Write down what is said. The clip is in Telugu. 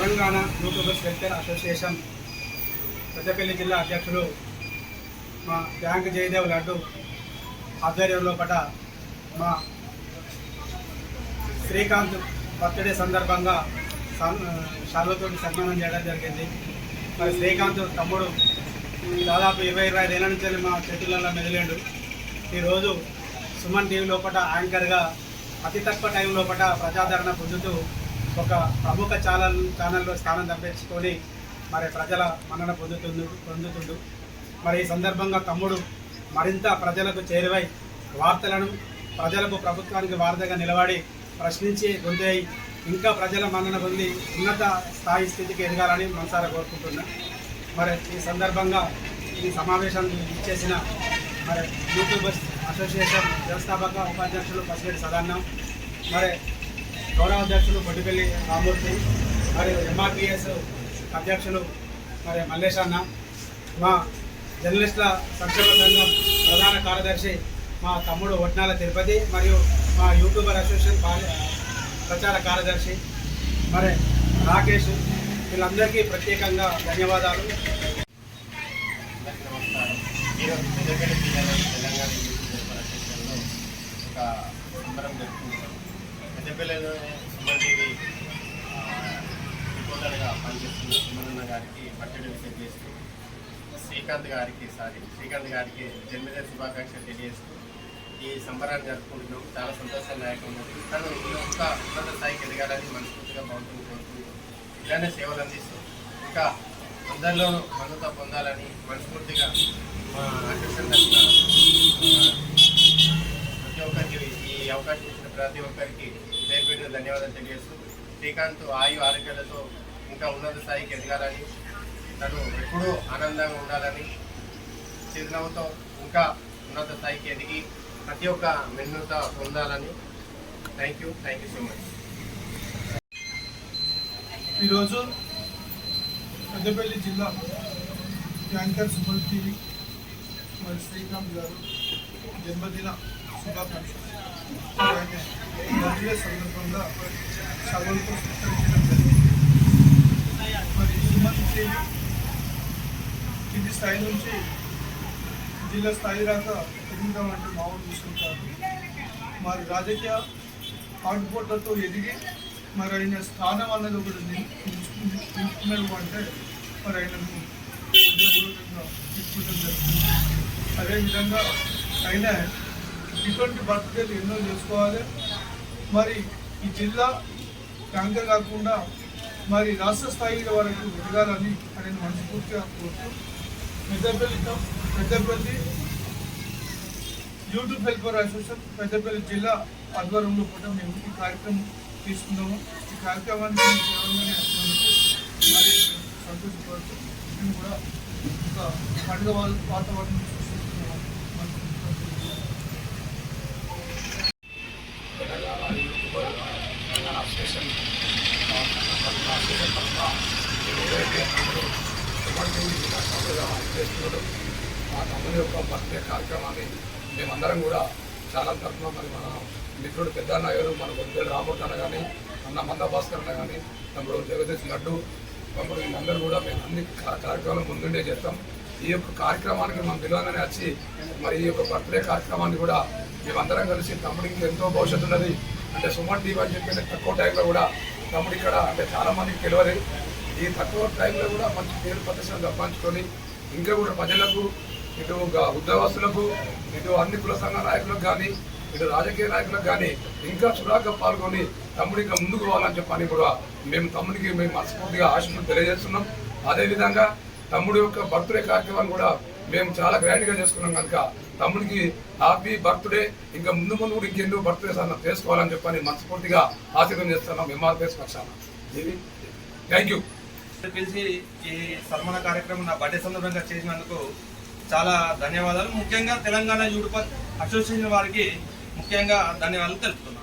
Telangana YouTubers welfare association Peddapalli జిల్లా అధ్యక్షులు మా బ్యాంక్ జయదేవ్ లడ్డు ఆధ్వర్యంలో పట మా శ్రీకాంత్ బర్త్డే సందర్భంగా శాలువతో సన్మానం చేయడం జరిగింది. మరి శ్రీకాంత్ తమ్ముడు దాదాపు 20-25 ఏళ్ళ నుంచి మా చేతులలో మెదిలేండు. ఈరోజు సుమన్ టీవీ లోపల యాంకర్గా అతి తక్కువ టైం లోపల ప్రజాదరణ పొందుతూ ఒక ప్రముఖ ఛానల్లో స్థానం దక్కించుకొని మరి ప్రజల మన్నన పొందుతుండు. మరి ఈ సందర్భంగా తమ్ముడు మరింత ప్రజలకు చేరువై వార్తలను ప్రజలకు ప్రభుత్వానికి వార్తగా నిలబడి ప్రశ్నించి గొంతై ఇంకా ప్రజల మన్నన పొంది ఉన్నత స్థాయి స్థితికి ఎదగాలని మనసారా కోరుకుంటున్నా. మరి ఈ సందర్భంగా ఈ సమావేశాన్ని ఇచ్చేసిన మరి యూట్యూబర్స్ అసోసియేషన్ వ్యవస్థాపక ఉపాధ్యక్షులు పసిరెడ్డి సదాన్నం, మరి గౌరవ అధ్యక్షులు కొట్టిపల్లి రామూర్తి, మరి ఎంఆర్పిఎస్ అధ్యక్షులు మరి మల్లేశన్న, మా జర్నలిస్టుల సంక్షేమ సంఘం ప్రధాన కార్యదర్శి మా తమ్ముడు ఒట్నాల తిరుపతి, మరియు మా యూట్యూబర్ అసోసియేషన్ ప్రచార కార్యదర్శి మరి రాకేష్, వీళ్ళందరికీ ప్రత్యేకంగా ధన్యవాదాలు. ఈరోజు పెద్దపల్లి జిల్లాలో తెలంగాణ యూట్యూబ్ అసోసియేషన్లో ఒక సంబరం జరుపుకుంటున్నాం. పెద్దపల్లిలో సుమన్ టీవీ రిపోర్టర్గా పనిచేస్తున్న సుమన్ గారికి బర్త్డే విషయం చేస్తూ శ్రీకాంత్ గారికి జన్మదిన శుభాకాంక్షలు తెలియజేస్తూ ఈ సంబరాన్ని జరుపుకుంటున్నాం. చాలా సంతోషదాయకంగా ఉన్నది. తను ఇంకా ఉన్నత స్థాయికి ఎదగాలని మనస్ఫూర్తిగా భగవంతుని కోరుకుంటూ ఇలానే సేవలు అందిస్తూ ఇంకా అందరిలోనూ మన్నత పొందాలని మనస్ఫూర్తిగా మా అసోసియేషన్ ప్రతి ఒక్కరికి ఈ అవకాశం ఇచ్చిన ప్రతి ఒక్కరికి పేరు ధన్యవాదాలు తెలియజేస్తూ శ్రీకాంత్ ఆరోగ్యాలతో ఇంకా ఉన్నత స్థాయికి ఎదగాలని, తను ఎప్పుడూ ఆనందంగా ఉండాలని, చిరునవ్వుతో ఇంకా ఉన్నత స్థాయికి ఎదిగి ప్రతి ఒక్క మెన్నత పొందాలని. Thank you so much. ఈరోజు పెద్దపల్లి జిల్లా యాంకర్ సుమన్ టీవీ మరి శ్రీకాంత్ గారు జన్మదిన శుభాకాంక్షలు. ఆయన బర్త్డే సందర్భంగా సభలతో సత్కరించడం జరిగింది. మరి సుమన్ టీవీ కింది స్థాయి నుంచి జిల్లా స్థాయి దాకా ఎదిగడం అంటే మామూలు విషయం కాదు. మరి రాజకీయ ఆటుపోట్లతో ఎదిగి మరి ఆయన స్థానం అన్నది ఒకటి నిలుపుకున్నాడు అంటే మరి ఆయనను హృదయపూర్వకంగా తీసుకుంటం జరుగుతుంది. అదేవిధంగా ఆయన ఇటువంటి బర్త్డేలు ఎన్నో చేసుకోవాలి. మరి ఈ జిల్లా యాంకర్ కాకుండా మరి రాష్ట్ర స్థాయిలో వరకు ఎదగాలని ఆయన మనస్ఫూర్తిగా కోరుతూ Peddapalli YouTube welfare association Peddapalli జిల్లా ఆధ్వర్యంలో కూడా మేము ఈ కార్యక్రమం తీసుకున్నాము. ఈ కార్యక్రమాన్ని మరి సంతోషపడుతూ మేము కూడా ఒక పండుగ వాతావరణం సృష్టిస్తున్నాము. మా తమ్ముని యొక్క బర్త్డే కార్యక్రమాన్ని మేమందరం కూడా చాలా తరఫున మరి మన మిత్రుడు పెద్దన్న గారు, మన కొద్ది రామూర్తి అన్న కానీ, అన్న మందభాస్కర్ అన్న కానీ, తమ్ముడు జగదీష్ లడ్డు, తమ్ముడు వీళ్ళందరూ కూడా మేము అన్ని కార్యక్రమాలు ముందుండే చేస్తాం. ఈ యొక్క కార్యక్రమానికి మనం పిలవగానే వచ్చి మరి ఈ యొక్క బర్త్డే కార్యక్రమాన్ని కూడా మేమందరం కలిసి తమ్ముడికి ఎంతో భవిష్యత్తు ఉన్నది. అంటే సుమన్ టీవీ అని చెప్పి తక్కువ టైంలో కూడా తమ్ముడు ఇక్కడ అంటే చాలామందికి తెలియదు. ఈ తక్కువ టైంలో కూడా మంచి పేరు ప్రతిష్టలు సంపాదించుకొని ఇంకా కూడా ప్రజలకు, ఇటు ఉద్యోగస్తులకు, ఇటు అన్ని కుల సంఘ నాయకులకు కానీ, ఇటు రాజకీయ నాయకులకు కానీ ఇంకా చురాగ్గా పాల్గొని తమ్ముడు ఇంకా ముందుకు పోవాలని చెప్పని కూడా మేము తమ్ముడికి మనస్ఫూర్తిగా ఆశలు తెలియజేస్తున్నాం. అదేవిధంగా తమ్ముడు యొక్క బర్త్డే కార్యక్రమాన్ని కూడా మేము చాలా గ్రాండ్గా చేసుకున్నాం కనుక తమ్ముడికి హ్యాపీ బర్త్డే, ఇంకా ముందు కూడా ఇంకెందుకు బర్త్డేస్ అన్న చేసుకోవాలని చెప్పని మనస్ఫూర్తిగా ఆశీర్వాదం చేస్తున్నాం ఎంఆర్పిఎస్ పక్షాన. Thank you. పిలిచి ఈ సన్మాన కార్యక్రమం నా బర్త్డే సందర్భంగా చేసినందుకు చాలా ధన్యవాదాలు. ముఖ్యంగా తెలంగాణ యూట్యూబ్ అసోసియేషన్ వారికి ముఖ్యంగా ధన్యవాదాలు తెలుపుతున్నాను.